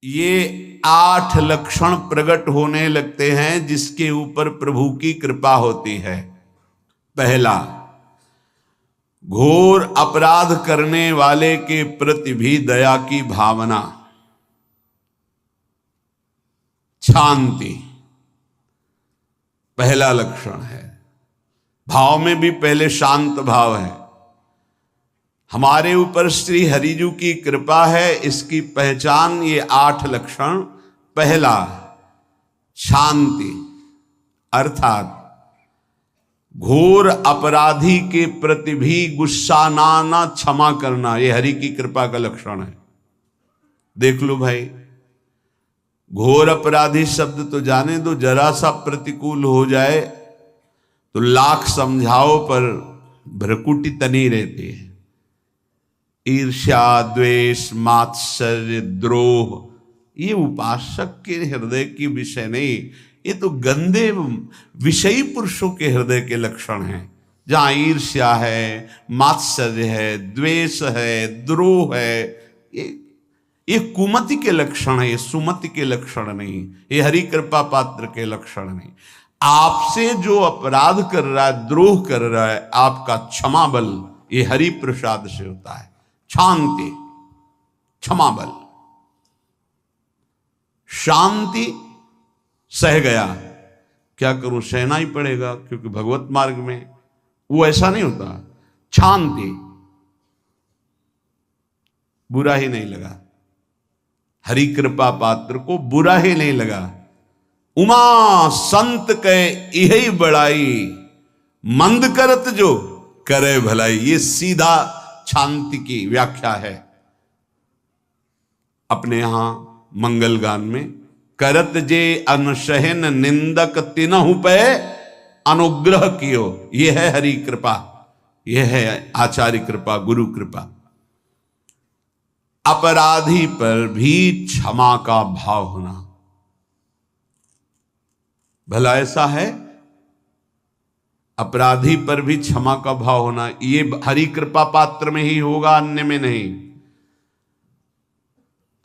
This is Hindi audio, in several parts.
ये 8 लक्षण प्रकट होने लगते हैं जिसके ऊपर प्रभु की कृपा होती है। पहला, घोर अपराध करने वाले के प्रति भी दया की भावना, शांति पहला लक्षण है। भाव में भी पहले शांत भाव है। हमारे ऊपर श्री हरिजू की कृपा है, इसकी पहचान ये 8 लक्षण। पहला, शांति, अर्थात घोर अपराधी के प्रति भी गुस्सा ना क्षमा करना, ये हरि की कृपा का लक्षण है। देख लो भाई, घोर अपराधी शब्द तो जाने दो, जरा सा प्रतिकूल हो जाए तो लाख समझाओ पर भ्रकुटी तनी रहती है। ईर्ष्या, द्वेष, मात्सर्य, द्रोह, ये उपासक के हृदय की विषय नहीं, ये तो गंदे विषयी पुरुषों के हृदय के लक्षण हैं। जहां ईर्ष्या है, मात्सर्य है, द्वेष है, द्रोह है, ये कुमति के लक्षण है, ये सुमति के लक्षण नहीं, ये हरि कृपा पात्र के लक्षण नहीं। आपसे जो अपराध कर रहा है, द्रोह कर रहा है, आपका क्षमा बल ये हरि प्रसाद से होता है। शांति, क्षमा बल, शांति, सह गया, क्या करूं, सहना ही पड़ेगा क्योंकि भगवत मार्ग में वो ऐसा नहीं होता। शांति, बुरा ही नहीं लगा, हरि कृपा पात्र को बुरा ही नहीं लगा। उमा संत के यही बड़ाई, मंद करत जो करे भलाई, ये सीधा शांति की व्याख्या है। अपने यहां मंगल गान में, करत जे अनसहन निंदक तिनहु पे अनुग्रह कियो, ये है हरि कृपा, ये है आचार्य कृपा, गुरु कृपा। अपराधी पर भी क्षमा का भाव होना, भला ऐसा है, अपराधी पर भी क्षमा का भाव होना, ये हरि कृपा पात्र में ही होगा, अन्य में नहीं।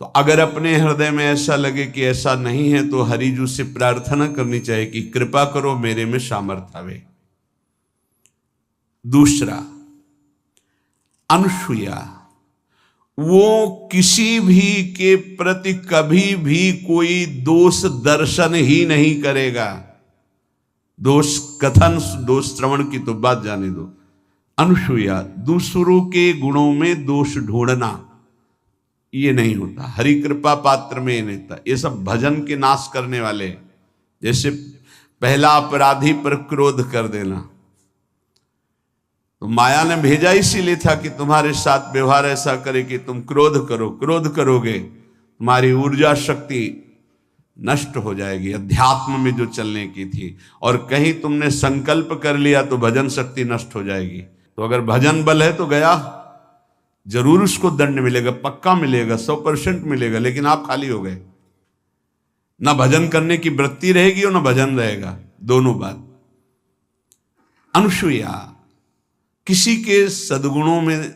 तो अगर अपने हृदय में ऐसा लगे कि ऐसा नहीं है तो हरिजू से प्रार्थना करनी चाहिए कि कृपा करो, मेरे में सामर्थ्य आवे। दूसरा, अनुसूया, वो किसी भी के प्रति कभी भी कोई दोष दर्शन ही नहीं करेगा। दोष कथन, दोष श्रवण की तो बात जाने दो। अनुसूया, दूसरों के गुणों में दोष ढूंढना, ये नहीं होता। हरि कृपा पात्र में ये नहीं था। ये सब भजन के नाश करने वाले, जैसे पहला अपराधी पर क्रोध कर देना, तो माया ने भेजा इसीलिए था कि तुम्हारे साथ व्यवहार ऐसा करे कि तुम क्रोध करो, क्रोध करोगे तुम्हारी ऊर्जा शक्ति नष्ट हो जाएगी, अध्यात्म में जो चलने की थी, और कहीं तुमने संकल्प कर लिया तो भजन शक्ति नष्ट हो जाएगी। तो अगर भजन बल है तो गया, जरूर उसको दंड मिलेगा, पक्का मिलेगा, 100% मिलेगा, लेकिन आप खाली हो गए। ना भजन करने की वृत्ति रहेगी और ना भजन रहेगा, दोनों बात। अनुसूया, किसी के सद्गुणों में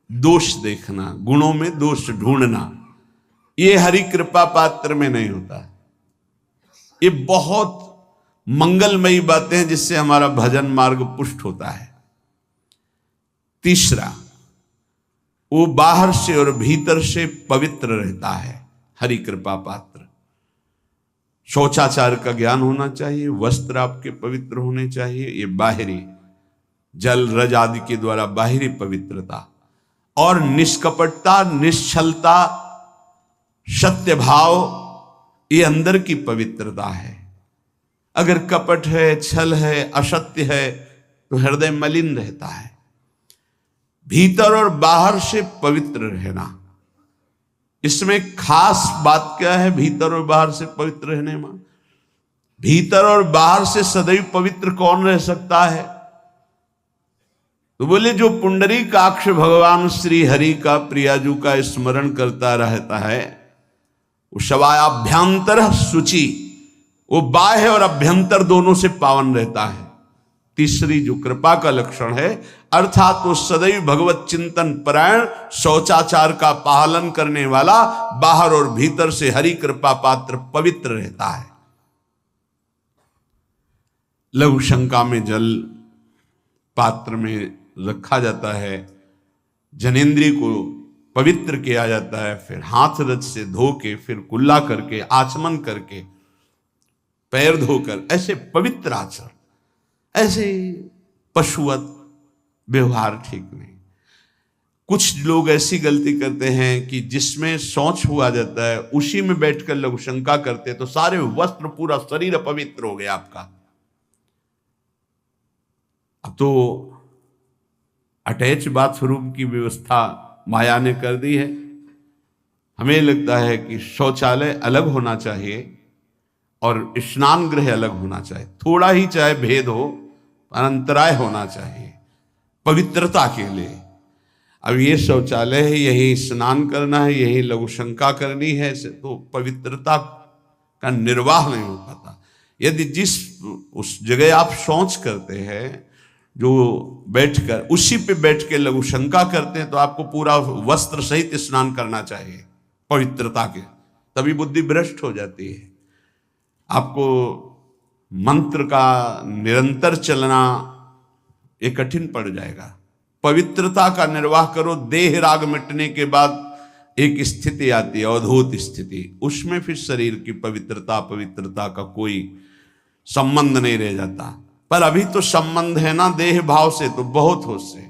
दोष देखना, गुणों में दोष ढूंढना, ये हरि कृपा पात्र में नहीं होता। ये बहुत मंगलमयी बातें हैं जिससे हमारा भजन मार्ग पुष्ट होता है। तीसरा, वो बाहर से और भीतर से पवित्र रहता है, हरि कृपा पात्र। शौचाचार का ज्ञान होना चाहिए, वस्त्र आपके पवित्र होने चाहिए, ये बाहरी, जल रज आदि के द्वारा बाहरी पवित्रता, और निष्कपटता, निश्चलता, सत्य भाव, ये अंदर की पवित्रता है। अगर कपट है, छल है, असत्य है तो हृदय मलिन रहता है। भीतर और बाहर से पवित्र रहना, इसमें खास बात क्या है भीतर और बाहर से पवित्र रहने में? भीतर और बाहर से सदैव पवित्र कौन रह सकता है? तो बोले जो पुंडरीकाक्ष भगवान श्री हरि का, प्रियाजू का स्मरण करता रहता है, वो शवायाभ्यंतर शुचि, वो बाह्य और अभ्यंतर दोनों से पावन रहता है। तीसरी जो कृपा का लक्षण है, अर्थात वो सदैव भगवत चिंतन परायण, शौचाचार का पालन करने वाला, बाहर और भीतर से हरि कृपा पात्र पवित्र रहता है। लघु शंका में जल पात्र में रखा जाता है, जनेंद्रिय को पवित्र किया जाता है, फिर हाथ रज से धो के, फिर कुल्ला करके, आचमन करके, पैर धोकर, ऐसे पवित्र आचरण, ऐसे पशुवत व्यवहार ठीक नहीं। कुछ लोग ऐसी गलती करते हैं कि जिसमें शौच हुआ जाता है उसी में बैठकर लघु शंका करते, तो सारे वस्त्र, पूरा शरीर अपवित्र हो गया आपका। अब तो अटैच बाथरूम की व्यवस्था माया ने कर दी है। हमें लगता है कि शौचालय अलग होना चाहिए और स्नान गृह अलग होना चाहिए, थोड़ा ही चाहे भेद हो पर अंतराय होना चाहिए पवित्रता के लिए। अब ये शौचालय है, यही स्नान करना है, यही लघु शंका करनी है, तो पवित्रता का निर्वाह नहीं हो पाता। यदि जिस उस जगह आप शौच करते हैं, जो बैठकर उसी पे बैठ के लघु शंका करते हैं, तो आपको पूरा वस्त्र सहित स्नान करना चाहिए पवित्रता के, तभी बुद्धि भ्रष्ट हो जाती है। आपको मंत्र का निरंतर चलना ये कठिन पड़ जाएगा। पवित्रता का निर्वाह करो। देह राग मिटने के बाद एक स्थिति आती है, अवधूत स्थिति, उसमें फिर शरीर की पवित्रता का कोई संबंध नहीं रह जाता। पर अभी तो संबंध है ना देह भाव से, तो बहुत होश से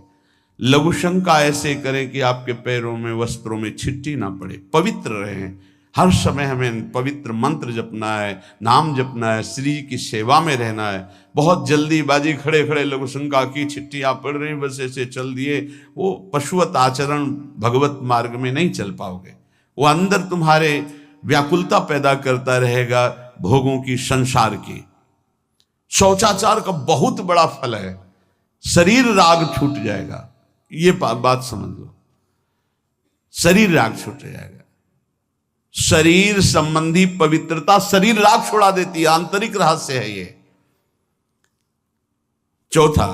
लघु शंका ऐसे करें कि आपके पैरों में, वस्त्रों में छिट्टी ना पड़े, पवित्र रहें। हर समय हमें पवित्र मंत्र जपना है, नाम जपना है, श्री की सेवा में रहना है। बहुत जल्दीबाजी खड़े खड़े लघु शंका की, छिट्टियाँ पड़ रही, बस ऐसे चल दिए, वो पशुवत आचरण भगवत मार्ग में नहीं चल पाओगे। वो अंदर तुम्हारे व्याकुलता पैदा करता रहेगा, भोगों की, संसार की। शौचाचार का बहुत बड़ा फल है, शरीर राग छूट जाएगा। ये बात समझ लो, शरीर राग छूट जाएगा। शरीर संबंधी पवित्रता शरीर राग छुड़ा देती है, आंतरिक रहस्य है ये। चौथा,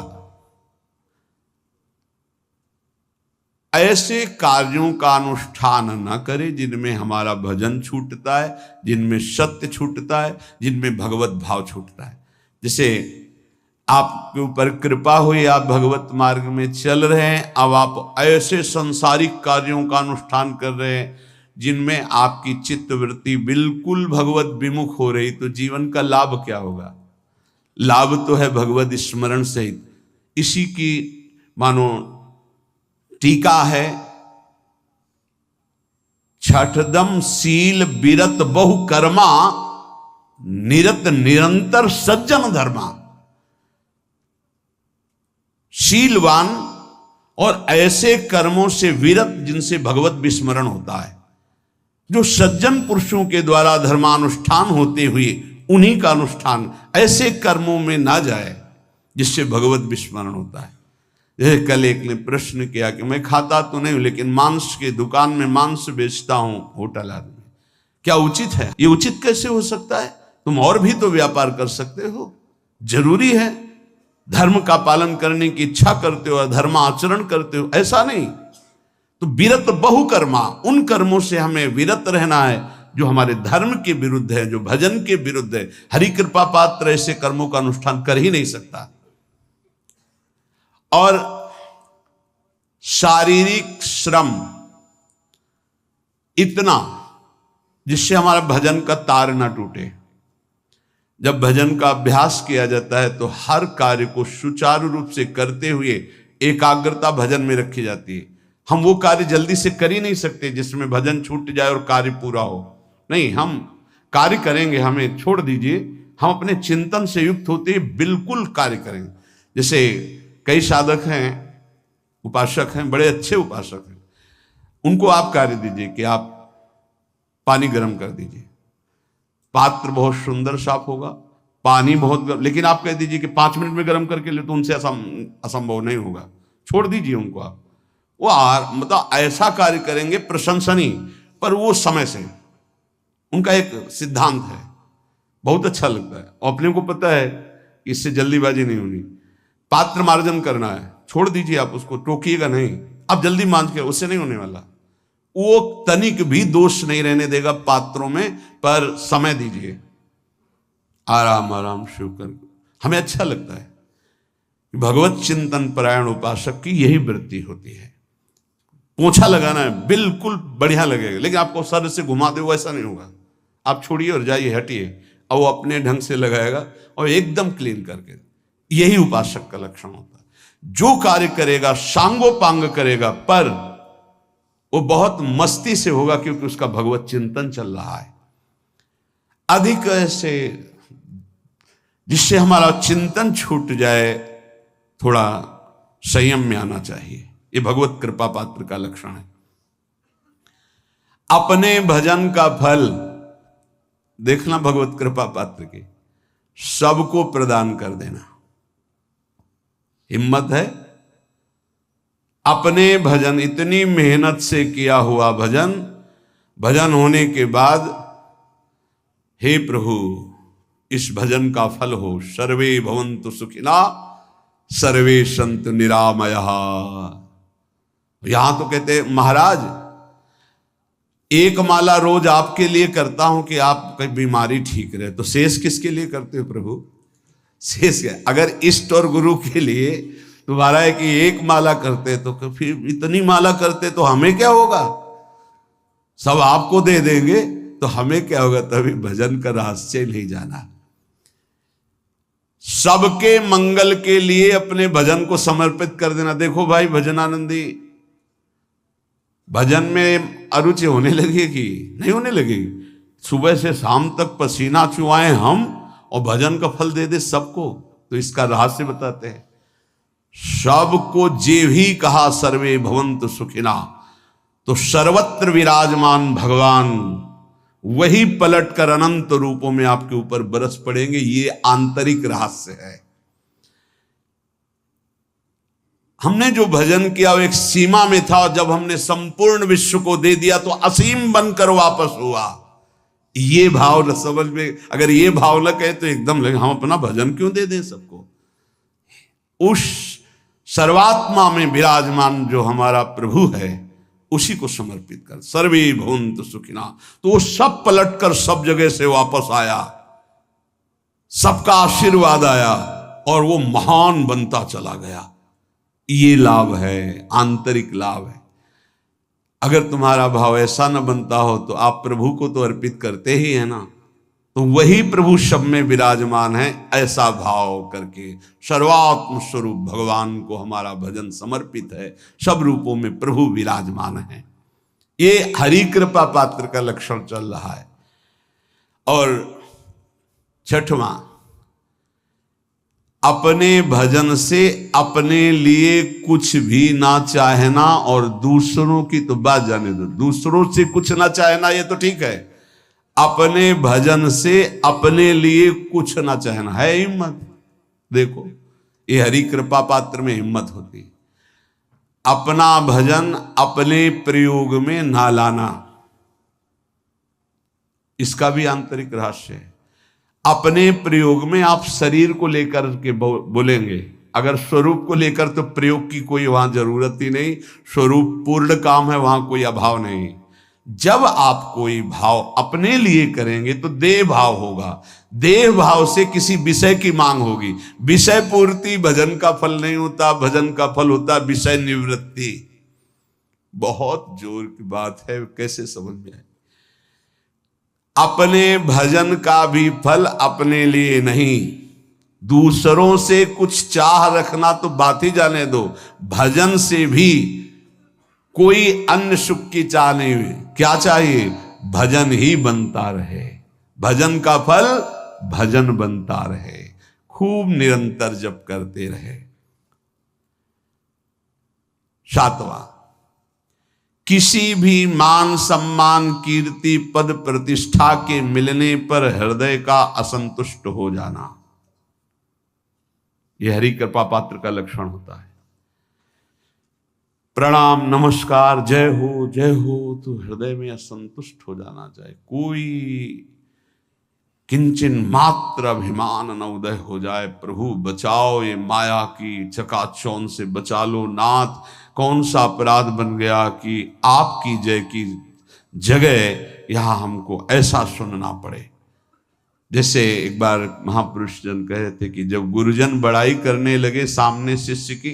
ऐसे कार्यों का अनुष्ठान न करें जिनमें हमारा भजन छूटता है, जिनमें सत्य छूटता है, जिनमें भगवत भाव छूटता है। जैसे आपके ऊपर कृपा हुई, आप भगवत मार्ग में चल रहे हैं, अब आप ऐसे संसारिक कार्यों का अनुष्ठान कर रहे हैं जिनमें आपकी चित्त वृत्ति बिल्कुल भगवत विमुख हो रही, तो जीवन का लाभ क्या होगा? लाभ तो है भगवत स्मरण सहित। इसी की मानो टीका है, छठदम शील बिरत बहु कर्मा, निरत निरंतर सज्जन धर्मा। शीलवान और ऐसे कर्मों से विरत जिनसे भगवत विस्मरण होता है, जो सज्जन पुरुषों के द्वारा धर्मानुष्ठान होते हुए उन्हीं का अनुष्ठान, ऐसे कर्मों में ना जाए जिससे भगवत विस्मरण होता है। जैसे कल एक ने प्रश्न किया कि मैं खाता तो नहीं हूं लेकिन मांस की दुकान में मांस बेचता हूं, होटल आदमी, क्या उचित है? ये उचित कैसे हो सकता है? तुम और भी तो व्यापार कर सकते हो। जरूरी है धर्म का पालन करने की इच्छा करते हो, धर्म आचरण करते हो, ऐसा नहीं। तो विरत बहुकर्मा, उन कर्मों से हमें विरत रहना है जो हमारे धर्म के विरुद्ध है, जो भजन के विरुद्ध है। हरि कृपा पात्र ऐसे कर्मों का अनुष्ठान कर ही नहीं सकता। और शारीरिक श्रम इतना जिससे हमारा भजन का तार ना टूटे। जब भजन का अभ्यास किया जाता है तो हर कार्य को सुचारू रूप से करते हुए एकाग्रता भजन में रखी जाती है। हम वो कार्य जल्दी से कर ही नहीं सकते जिसमें भजन छूट जाए और कार्य पूरा हो। नहीं, हम कार्य करेंगे, हमें छोड़ दीजिए, हम अपने चिंतन से युक्त होते ही बिल्कुल कार्य करेंगे। जैसे कई साधक हैं, उपासक हैं, बड़े अच्छे उपासक हैं, उनको आप कार्य दीजिए कि आप पानी गर्म कर दीजिए, पात्र बहुत सुंदर साफ होगा, पानी बहुत गर्म, लेकिन आप कह दीजिए कि 5 मिनट में गर्म करके ले, तो उनसे असंभव नहीं होगा। छोड़ दीजिए उनको आप, वो मतलब ऐसा कार्य करेंगे प्रशंसनीय, पर वो समय से। उनका एक सिद्धांत है, बहुत अच्छा लगता है। और अपने को पता है कि इससे जल्दीबाजी नहीं होनी। पात्र मार्जन करना है, छोड़ दीजिए, आप उसको टोकिएगा नहीं, आप जल्दी मांझ के, उससे नहीं होने वाला। वो तनिक भी दोष नहीं रहने देगा पात्रों में, पर समय दीजिए, आराम आराम शिव कर। हमें अच्छा लगता है, भगवत चिंतन परायण उपासक की यही वृत्ति होती है। पोछा लगाना है, बिल्कुल बढ़िया लगेगा, लेकिन आपको सर से घुमा दे वैसा नहीं होगा। आप छोड़िए और जाइए, हटिए, और वो अपने ढंग से लगाएगा और एकदम क्लीन करके। यही उपासक का लक्षण होता है। जो कार्य करेगा सांगोपांग करेगा, पर वो बहुत मस्ती से होगा, क्योंकि उसका भगवत चिंतन चल रहा है। अधिक ऐसे जिससे हमारा चिंतन छूट जाए, थोड़ा संयम में आना चाहिए। ये भगवत कृपा पात्र का लक्षण है। अपने भजन का फल देखना, भगवत कृपा पात्र के सबको प्रदान कर देना। हिम्मत है, अपने भजन, इतनी मेहनत से किया हुआ भजन, भजन होने के बाद, हे प्रभु इस भजन का फल हो, सर्वे भवन्तु सुखिना सर्वे सन्तु निरामयः। यहां तो कहते महाराज, एक माला रोज आपके लिए करता हूं कि आपकी बीमारी ठीक रहे, तो शेष किसके लिए करते हो प्रभु? शेष क्या? अगर इष्ट और गुरु के लिए तुम्हारा है कि एक माला करते, तो फिर इतनी माला करते तो हमें क्या होगा? सब आपको दे देंगे तो हमें क्या होगा? तभी भजन का रहस्य नहीं जाना। सबके मंगल के लिए अपने भजन को समर्पित कर देना। देखो भाई भजनानंदी, भजन में अरुचि होने लगेगी? नहीं होने लगेगी। सुबह से शाम तक पसीना चुआए हम और भजन का फल दे दे सबको, तो इसका रहस्य बताते हैं। सबको जे भी कहा सर्वे भवन्तु सुखिना, तो सर्वत्र विराजमान भगवान वही पलटकर अनंत रूपों में आपके ऊपर बरस पड़ेंगे। ये आंतरिक रहस्य है। हमने जो भजन किया वो एक सीमा में था, और जब हमने संपूर्ण विश्व को दे दिया तो असीम बनकर वापस हुआ। ये भाव न समझ में, अगर ये भाव न कहे तो एकदम लगे हम अपना भजन क्यों दे दें सबको। उस सर्वात्मा में विराजमान जो हमारा प्रभु है, उसी को समर्पित कर। सर्वे भवन्तु सुखिना, तो वो सब पलटकर सब जगह से वापस आया, सबका आशीर्वाद आया और वो महान बनता चला गया। ये लाभ है, आंतरिक लाभ है। अगर तुम्हारा भाव ऐसा न बनता हो तो आप प्रभु को तो अर्पित करते ही है ना, तो वही प्रभु सब में विराजमान है। ऐसा भाव करके सर्वात्म स्वरूप भगवान को हमारा भजन समर्पित है। सब रूपों में प्रभु विराजमान है। ये हरि कृपा पात्र का लक्षण चल रहा है। और छठवां, अपने भजन से अपने लिए कुछ भी ना चाहना, और दूसरों की तो बात जाने दो, दूसरों से कुछ ना चाहना ये तो ठीक है। अपने भजन से अपने लिए कुछ ना चाहना है हिम्मत। देखो ये हरि कृपा पात्र में हिम्मत होती है। अपना भजन अपने प्रयोग में ना लाना, इसका भी आंतरिक रहस्य है। अपने प्रयोग में आप शरीर को लेकर के बोलेंगे, अगर स्वरूप को लेकर तो प्रयोग की कोई वहां जरूरत ही नहीं। स्वरूप पूर्ण काम है, वहां कोई अभाव नहीं। जब आप कोई भाव अपने लिए करेंगे तो देह भाव होगा। देह भाव से किसी विषय की मांग होगी। विषय पूर्ति भजन का फल नहीं होता, भजन का फल होता विषय निवृत्ति। बहुत जोर की बात है, कैसे समझ में आए? अपने भजन का भी फल अपने लिए नहीं, दूसरों से कुछ चाह रखना तो बात ही जाने दो। भजन से भी कोई अन्य सुख की चाह नहीं हुई। क्या चाहिए? भजन ही बनता रहे, भजन का फल भजन बनता रहे, खूब निरंतर जप करते रहे। सातवां, किसी भी मान सम्मान कीर्ति पद प्रतिष्ठा के मिलने पर हृदय का असंतुष्ट हो जाना, यह हरि कृपा पात्र का लक्षण होता है। प्रणाम नमस्कार जय हो तो हृदय में असंतुष्ट हो जाना चाहिए। कोई किंचन मात्र अभिमान न उदय हो जाए। प्रभु बचाओ, ये माया की चकाचौंध से बचा लो नाथ। कौन सा अपराध बन गया कि आपकी जय की जगह यहां हमको ऐसा सुनना पड़े। जैसे एक बार महापुरुष जन कह रहे थे कि जब गुरुजन बड़ाई करने लगे सामने शिष्य की,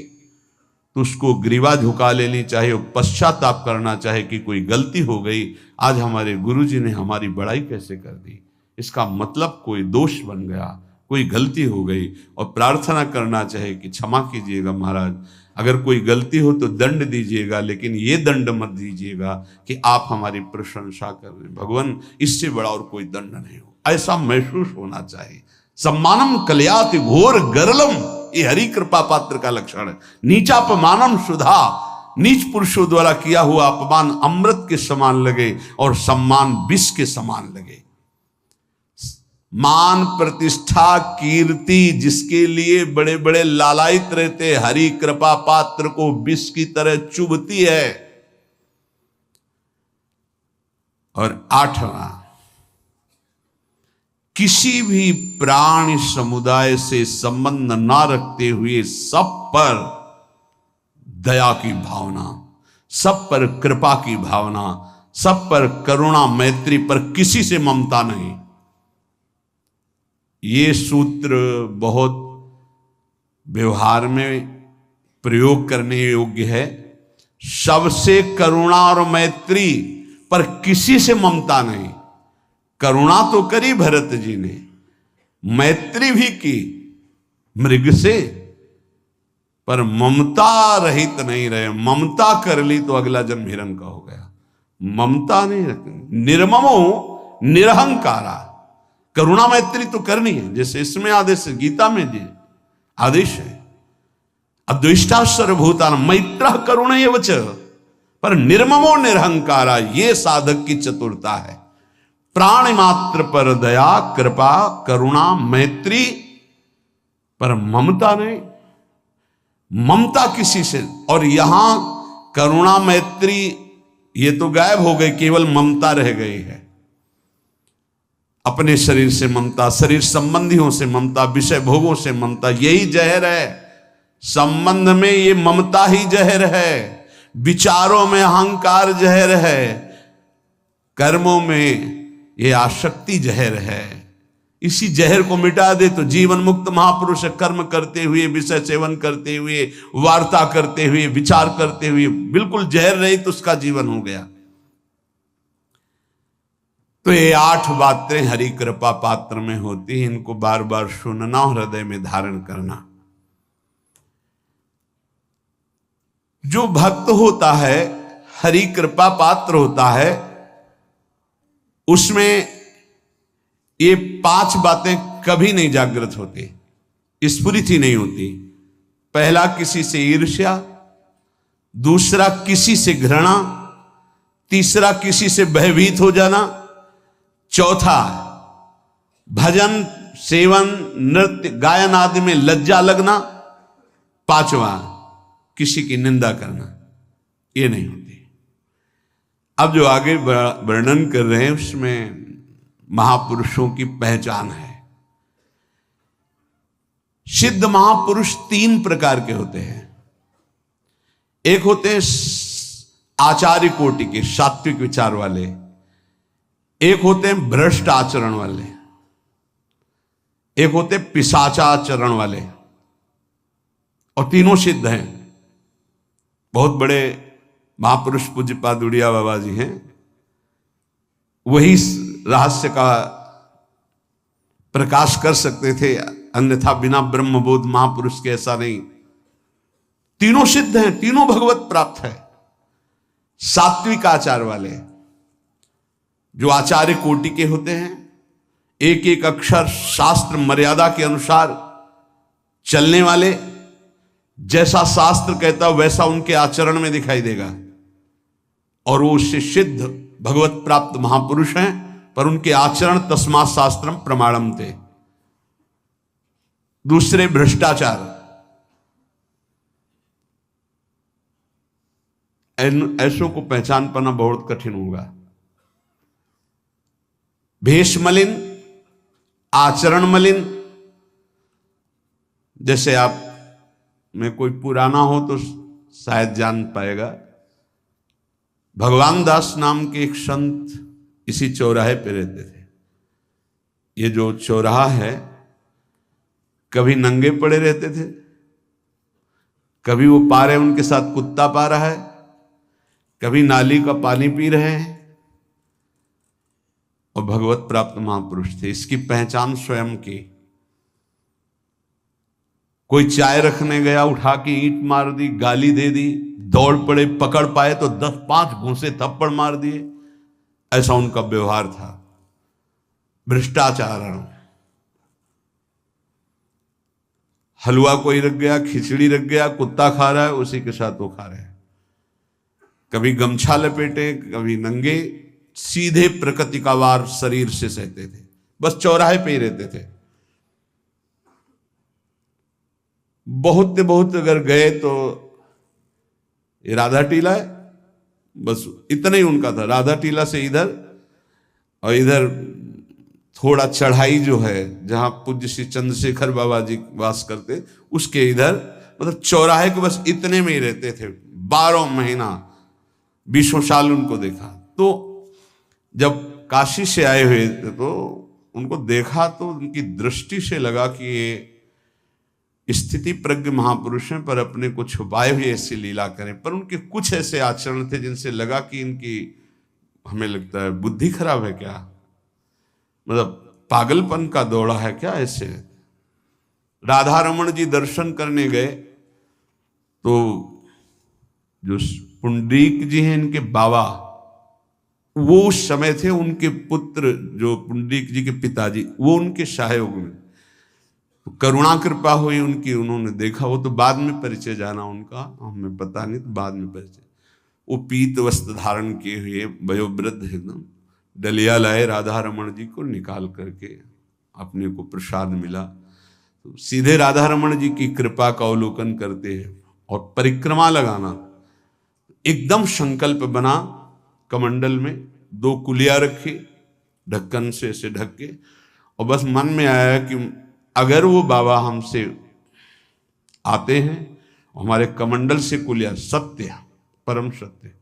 तो उसको ग्रीवा झुका लेनी चाहिए और पश्चाताप करना चाहिए कि कोई गलती हो गई, आज हमारे गुरुजी ने हमारी बड़ाई कैसे कर दी, इसका मतलब कोई दोष बन गया, कोई गलती हो गई, और प्रार्थना करना चाहिए कि क्षमा कीजिएगा महाराज, अगर कोई गलती हो तो दंड दीजिएगा, लेकिन ये दंड मत दीजिएगा कि आप हमारी प्रशंसा कर रहे हैं। भगवान, इससे बड़ा और कोई दंड नहीं हो, ऐसा महसूस होना चाहिए। सम्मानम कल्याति घोर गरलम, ये हरि कृपा पात्र का लक्षण है। नीचापमानम सुधा, नीच पुरुषों द्वारा किया हुआ अपमान अमृत के समान लगे और सम्मान विष के समान लगे। मान प्रतिष्ठा कीर्ति जिसके लिए बड़े बड़े लालायित रहते, हरि कृपा पात्र को विष की तरह चुभती है। और 8वां, किसी भी प्राणी समुदाय से संबंध ना रखते हुए सब पर दया की भावना, सब पर कृपा की भावना, सब पर करुणा मैत्री, पर किसी से ममता नहीं। ये सूत्र बहुत व्यवहार में प्रयोग करने योग्य है। सबसे करुणा और मैत्री, पर किसी से ममता नहीं। करुणा तो करी भरत जी ने, मैत्री भी की मृग से, पर ममता रहित नहीं रहे। ममता कर ली तो अगला जन्म हिरण का हो गया। ममता नहीं रखनी। निर्ममो निरहंकारा, करुणा मैत्री तो करनी है, जैसे इसमें आदेश है, गीता में जी आदेश है, अद्वेष्टा सर्वभूतान मैत्र करुण एवच, पर निर्ममो निरहंकारा, ये साधक की चतुरता है। प्राणी मात्र पर दया कृपा करुणा मैत्री, पर ममता नहीं। ममता किसी से, और यहां करुणा मैत्री ये तो गायब हो गई, केवल ममता रह गई है। अपने शरीर से ममता, शरीर संबंधियों से ममता, विषय भोगों से ममता, यही जहर है। संबंध में ये ममता ही जहर है, विचारों में अहंकार जहर है, कर्मों में ये आसक्ति जहर है। इसी जहर को मिटा दे तो जीवन मुक्त महापुरुष कर्म करते हुए, विषय सेवन करते हुए, वार्ता करते हुए, विचार करते हुए, बिल्कुल जहर रहित उसका जीवन हो गया। तो ये 8 बातें हरि कृपा पात्र में होती हैं, इनको बार बार सुनना, हृदय में धारण करना। जो भक्त होता है, हरि कृपा पात्र होता है, उसमें ये 5 बातें कभी नहीं जागृत होती, स्फुरित ही नहीं होती। पहला, किसी से ईर्ष्या, दूसरा किसी से घृणा, तीसरा किसी से भयभीत हो जाना, चौथा भजन सेवन नृत्य गायन आदि में लज्जा लगना, पांचवा किसी की निंदा करना, ये नहीं होती। अब जो आगे वर्णन कर रहे हैं उसमें महापुरुषों की पहचान है। सिद्ध महापुरुष 3 प्रकार के होते हैं। एक होते हैं आचार्य कोटि के, सात्विक विचार वाले, एक होते हैं भ्रष्ट आचरण वाले, एक होते पिशाचाचरण वाले, और तीनों सिद्ध हैं। बहुत बड़े महापुरुष पूज्यपाद उड़िया बाबा जी हैं, वही रहस्य का प्रकाश कर सकते थे, अन्यथा बिना ब्रह्मबोध महापुरुष के ऐसा नहीं। तीनों सिद्ध हैं, तीनों भगवत प्राप्त है। सात्विक आचार वाले, जो आचार्य कोटि के होते हैं, एक एक अक्षर शास्त्र मर्यादा के अनुसार चलने वाले, जैसा शास्त्र कहता वैसा उनके आचरण में दिखाई देगा, और वो उससे सिद्ध भगवत प्राप्त महापुरुष हैं, पर उनके आचरण तस्मात् शास्त्रम प्रमाणम थे। दूसरे भ्रष्टाचार, ऐसों को पहचान पाना बहुत कठिन होगा। भेष मलिन, आचरण मलिन, जैसे आप में कोई पुराना हो तो शायद जान पाएगा, भगवान दास नाम के एक संत इसी चौराहे पे रहते थे। ये जो चौराहा है, कभी नंगे पड़े रहते थे, कभी वो पा रहे उनके साथ कुत्ता पा रहा है, कभी नाली का पानी पी रहे हैं, और भगवत प्राप्त महापुरुष थे। इसकी पहचान स्वयं की। कोई चाय रखने गया, उठा के ईंट मार दी, गाली दे दी, दौड़ पड़े, पकड़ पाए तो 10-5 घूंसे थप्पड़ मार दिए। ऐसा उनका व्यवहार था, भ्रष्टाचार। हलवा कोई रख गया, खिचड़ी रख गया, कुत्ता खा रहा है, उसी के साथ वो खा रहे हैं। कभी गमछा लपेटे, कभी नंगे, सीधे प्रकृति का वार शरीर से सहते थे, बस चौराहे पे ही रहते थे। बहुत अगर गए तो ये राधा टीला है, बस इतना ही उनका था। राधा टीला से इधर, और इधर थोड़ा चढ़ाई जो है जहां पूज्य श्री चंद्रशेखर बाबा जी वास करते, उसके इधर, मतलब चौराहे के बस इतने में ही रहते थे 12 महीना, 20 साल उनको देखा। तो जब काशी से आए हुए थे तो उनको देखा तो उनकी दृष्टि से लगा कि ये स्थिति प्रज्ञ महापुरुष हैं, पर अपने को छुपाए हुए ऐसी लीला करें। पर उनके कुछ ऐसे आचरण थे जिनसे लगा कि इनकी, हमें लगता है, बुद्धि खराब है क्या, मतलब पागलपन का दौड़ा है क्या ऐसे। राधा रमन जी दर्शन करने गए तो जो पुंडरीक जी हैं इनके बाबा, वो उस समय थे, उनके पुत्र जो पुंडरीक जी के पिताजी, वो उनके सहयोग में, तो करुणा कृपा हुई उनकी, उन्होंने देखा। वो तो बाद में परिचय जाना उनका, हमें पता नहीं, तो बाद में परिचय। वो पीत वस्त्र धारण किए हुए वयोवृद्ध एकदम डलिया लाए, राधा रमन जी को निकाल करके अपने को प्रसाद मिला। तो सीधे राधा रमन जी की कृपा का अवलोकन करते हैं और परिक्रमा लगाना। एकदम संकल्प बना, कमंडल में 2 कुलिया रखी, ढक्कन से ऐसे ढक के, और बस मन में आया कि अगर वो बाबा हमसे आते हैं, हमारे कमंडल से कुलिया, सत्य, परम सत्य,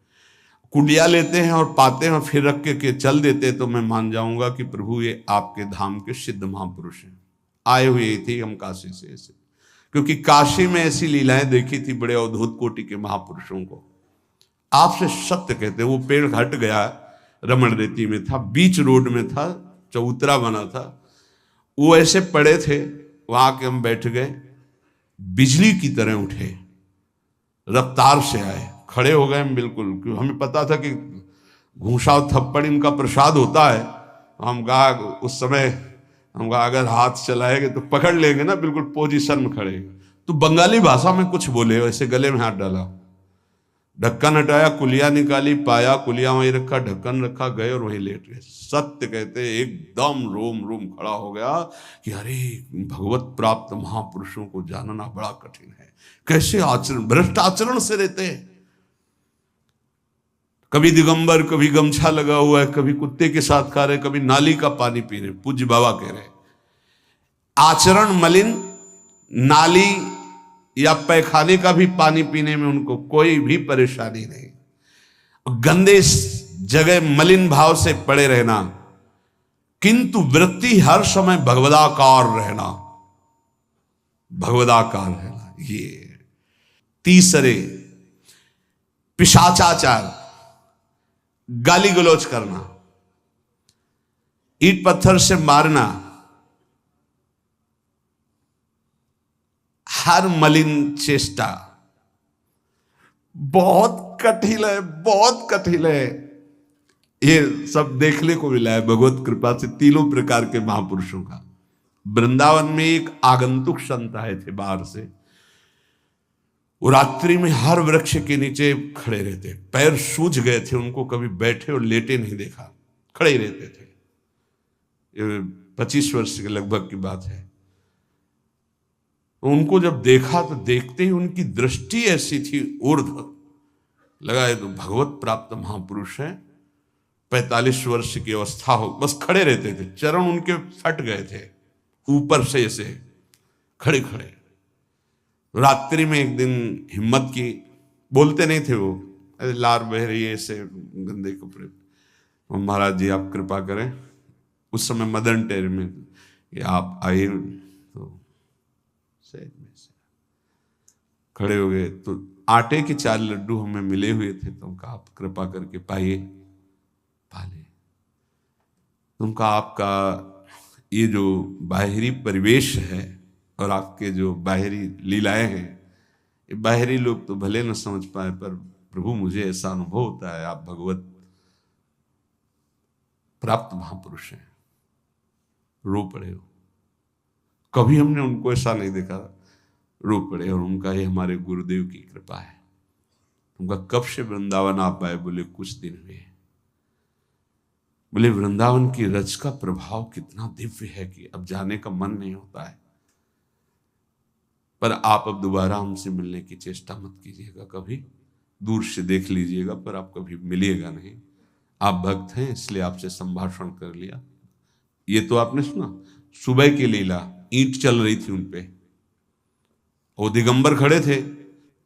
कुलिया लेते हैं और पाते हैं और फिर रख के चल देते, तो मैं मान जाऊंगा कि प्रभु ये आपके धाम के सिद्ध महापुरुष हैं, आए हुए थे हम काशी से ऐसे। क्योंकि काशी में ऐसी लीलाएं देखी थी बड़े अद्भुत कोटि के महापुरुषों को। आपसे सत्य कहते, वो पेड़ हट गया, रमण रेती में था, बीच रोड में था, चबूतरा बना था, वो ऐसे पड़े थे, वहां के हम बैठ गए, बिजली की तरह उठे, रफ्तार से आए, खड़े हो गए हम बिल्कुल, क्योंकि हमें पता था कि घूंसा और थप्पड़ इनका प्रसाद होता है। हम कहा उस समय, हम कहा अगर हाथ चलाएंगे तो पकड़ लेंगे ना, बिल्कुल पोजीशन में खड़े। तो बंगाली भाषा में कुछ बोले, वैसे गले में हाथ डाला, ढक्कन हटाया, कुलिया निकाली, पाया कुलिया वहीं रखा, ढक्कन रखा, गए और वहीं लेट गए। सत्य कहते एकदम रोम रोम खड़ा हो गया कि अरे भगवत प्राप्त महापुरुषों को जानना बड़ा कठिन है, कैसे आचरण, भ्रष्ट आचरण से रहते हैं। कभी दिगंबर, कभी गमछा लगा हुआ है, कभी कुत्ते के साथ खा रहे, कभी नाली का पानी पी रहे। पूज्य बाबा कह रहे आचरण मलिन, नाली या पैखाने का भी पानी पीने में उनको कोई भी परेशानी नहीं। गंदे जगह मलिन भाव से पड़े रहना, किंतु वृत्ति हर समय भगवदाकार रहना, भगवदाकार रहना। ये तीसरे, पिशाचाचार, गाली गलौज करना, ईंट पत्थर से मारना, हर मलिन चेष्टा बहुत कठिन है, बहुत कठिन है। ये सब देखने को मिला है भगवत कृपा से तीनों प्रकार के महापुरुषों का। वृंदावन में एक आगंतुक संत आए थे बाहर से, वो रात्रि में हर वृक्ष के नीचे खड़े रहते, पैर सूज गए थे, उनको कभी बैठे और लेटे नहीं देखा, खड़े ही रहते थे। 25 वर्ष के लगभग की बात है। उनको जब देखा तो देखते ही उनकी दृष्टि ऐसी थी ऊर्ध्व, लगा ये तो भगवत प्राप्त महापुरुष है। 45 वर्ष की अवस्था हो, बस खड़े रहते थे, चरण उनके फट गए थे, ऊपर से ऐसे खड़े खड़े। रात्रि में एक दिन हिम्मत की, बोलते नहीं थे वो, लार बह रही है ऐसे गंदे कपड़े, महाराज जी आप कृपा करें। उस समय मदन टेर में कि आप आइए, तो सहज में से खड़े हो गए। तो आटे के 4 लड्डू हमें मिले हुए थे, तो उनका आप कृपा करके पाइए, पाले। उनका आपका ये जो बाहरी परिवेश है और आपके जो बाहरी लीलाएं हैं, ये बाहरी लोग तो भले न समझ पाए, पर प्रभु मुझे ऐसा अनुभव होता है आप भगवत प्राप्त महापुरुष हैं। रो पड़े हो, कभी हमने उनको ऐसा नहीं देखा, रो पड़े। और उनका ये हमारे गुरुदेव की कृपा है। उनका कब से वृंदावन आप आए? बोले कुछ दिन हुए। बोले वृंदावन की रज का प्रभाव कितना दिव्य है कि अब जाने का मन नहीं होता है। पर आप अब दोबारा हमसे मिलने की चेष्टा मत कीजिएगा, कभी दूर से देख लीजिएगा, पर आप कभी मिलिएगा नहीं। आप भक्त हैं इसलिए आपसे संभाषण कर लिया। ये तो आपने सुना सुबह की लीला, ईंट चल रही थी उनपे, वो दिगंबर खड़े थे,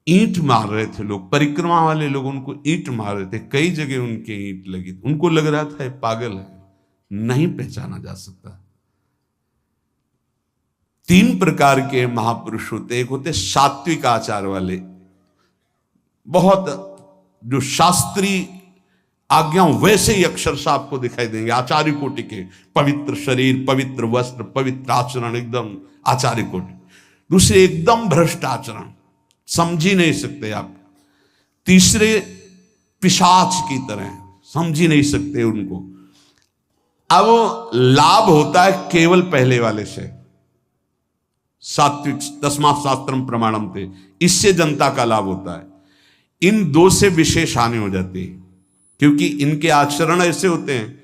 ईंट मार रहे थे लोग, परिक्रमा वाले लोग उनको ईंट मार रहे थे, कई जगह उनके ईंट लगी। उनको लग रहा था पागल है, नहीं पहचाना जा सकता। 3 प्रकार के महापुरुष होते। एक होते सात्विक आचार वाले, बहुत जो शास्त्रीय आज्ञा वैसे ही अक्षरशः आपको दिखाई देंगे, आचार्य कोटि के, पवित्र शरीर, पवित्र वस्त्र, पवित्र आचरण, एकदम आचार्य कोटि। दूसरे एकदम भ्रष्ट आचरण, समझ ही नहीं सकते आप। तीसरे पिशाच की तरह, समझ ही नहीं सकते उनको। अब लाभ होता है केवल पहले वाले से, सात्विक, तस्मात् शास्त्रम प्रमाणम थे, इससे जनता का लाभ होता है। इन 2 से विशेष हानि हो जाती है, क्योंकि इनके आचरण ऐसे होते हैं,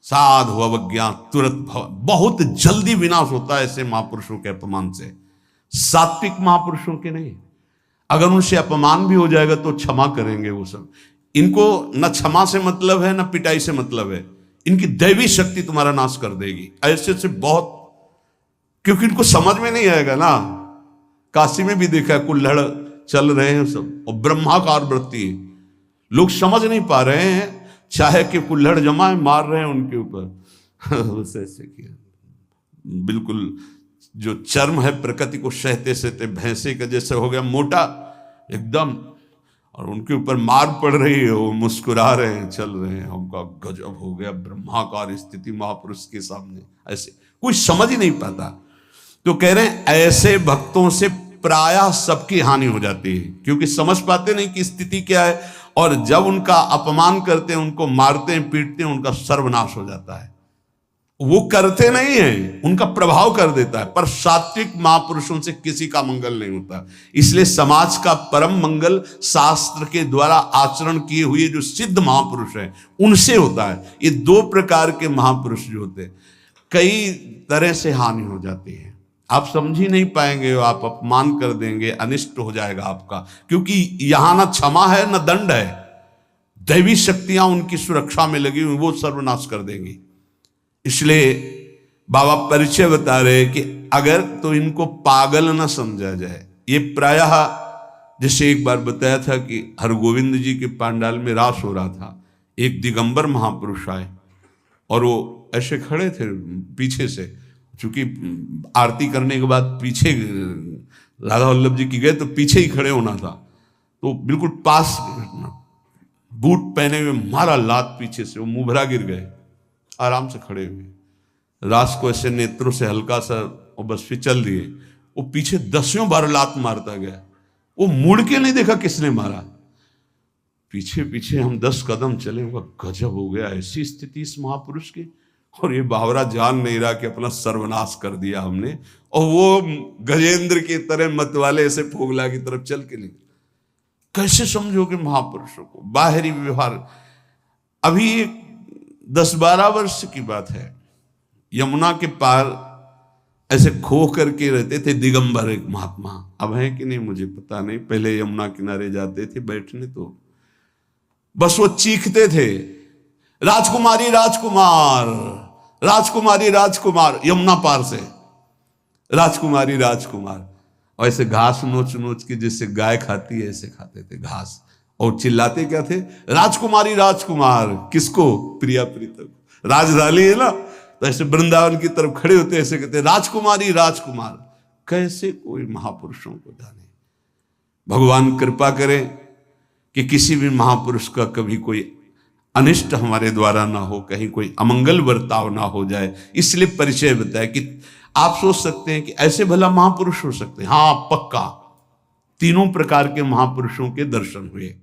साधु अवज्ञा तुरंत भव, बहुत जल्दी विनाश होता है ऐसे महापुरुषों के अपमान से। सात्विक महापुरुषों के नहीं, अगर उनसे अपमान भी हो जाएगा तो क्षमा करेंगे वो सब। इनको न क्षमा से मतलब है, न पिटाई से मतलब है, इनकी दैवी शक्ति तुम्हारा नाश कर देगी। ऐसे से बहुत, क्योंकि इनको समझ में नहीं आएगा ना। काशी में भी देखा, कुल्हड़ चल रहे हैं सब, और ब्रह्माकार वृत्ति, लोग समझ नहीं पा रहे हैं, चाहे कि कुल्हड़ जमा है, मार रहे हैं उनके ऊपर। ऐसे किया, बिल्कुल जो चर्म है प्रकृति को सहते सहते भैंसे का जैसे हो गया मोटा एकदम, और उनके ऊपर मार पड़ रही है, वो मुस्कुरा रहे हैं, चल रहे हैं। हमका गजब हो गया, ब्रह्माकार स्थिति महापुरुष के सामने, ऐसे कोई समझ ही नहीं पाता। तो कह रहे हैं ऐसे भक्तों से प्रायः सबकी हानि हो जाती है, क्योंकि समझ पाते नहीं कि स्थिति क्या है, और जब उनका अपमान करते हैं, उनको मारते हैं, पीटते हैं, उनका सर्वनाश हो जाता है। वो करते नहीं है, उनका प्रभाव कर देता है। पर सात्विक महापुरुषों से किसी का मंगल नहीं होता। इसलिए समाज का परम मंगल शास्त्र के द्वारा आचरण किए हुए जो सिद्ध महापुरुष हैं उनसे होता है। ये 2 प्रकार के महापुरुष जो होते हैं, कई तरह से हानि हो जाती है। आप समझ ही नहीं पाएंगे, आप अपमान कर देंगे, अनिष्ट हो जाएगा आपका, क्योंकि यहां ना क्षमा है ना दंड है। दैवी शक्तियां उनकी सुरक्षा में लगी हुई, वो सर्वनाश कर देंगी। इसलिए बाबा परिचय बता रहे कि अगर तो इनको पागल न समझा जाए। ये प्रायः, जैसे एक बार बताया था कि हरगोविंद जी के पांडाल में रास हो रहा था, एक दिगंबर महापुरुष आए और वो ऐसे खड़े थे पीछे से, चूंकि आरती करने के बाद पीछे राधा वल्लभ जी की गए तो पीछे ही खड़े होना था, तो बिल्कुल पास बूट पहने हुए मारा लात पीछे से, वो मुभरा गिर गए, आराम से खड़े हुए, रास को ऐसे नेत्रों से हल्का सा और बस फिर दिए। वो पीछे 10 बार लात मारता गया, वो मुड़ के नहीं देखा किसने मारा, पीछे पीछे हम 10 कदम चले। गजब हो गया, ऐसी स्थिति इस महापुरुष की। और ये बावरा जान नहीं रहा कि अपना सर्वनाश कर दिया हमने, और वो गजेंद्र की तरह मत वाले ऐसे फोगला की तरफ चल के निकले। कैसे समझोगे महापुरुषों को? बाहरी व्यवहार। अभी 10-12 वर्ष की बात है, यमुना के पार ऐसे खो करके रहते थे दिगंबर एक महात्मा, अब है कि नहीं मुझे पता नहीं। पहले यमुना किनारे जाते थे बैठने, तो बस वो चीखते थे, राजकुमारी राजकुमार राजकुमारी राजकुमार, यमुना पार से राजकुमारी राजकुमार। और ऐसे घास नोच नोच के जैसे गाय खाती है ऐसे खाते थे घास, और चिल्लाते क्या थे, राजकुमारी राजकुमार। किसको? प्रिया प्रीतम। राजधानी है ना, तो ऐसे वृंदावन की तरफ खड़े होते ऐसे कहते राजकुमारी राजकुमार। कैसे कोई महापुरुषों को जाने। भगवान कृपा करें कि किसी भी महापुरुष का कभी कोई अनिष्ट हमारे द्वारा ना हो, कहीं कोई अमंगल बर्ताव ना हो जाए, इसलिए परिचय बताया कि आप सोच सकते हैं कि ऐसे भला महापुरुष हो सकते हैं। हाँ पक्का, तीनों प्रकार के महापुरुषों के दर्शन हुए।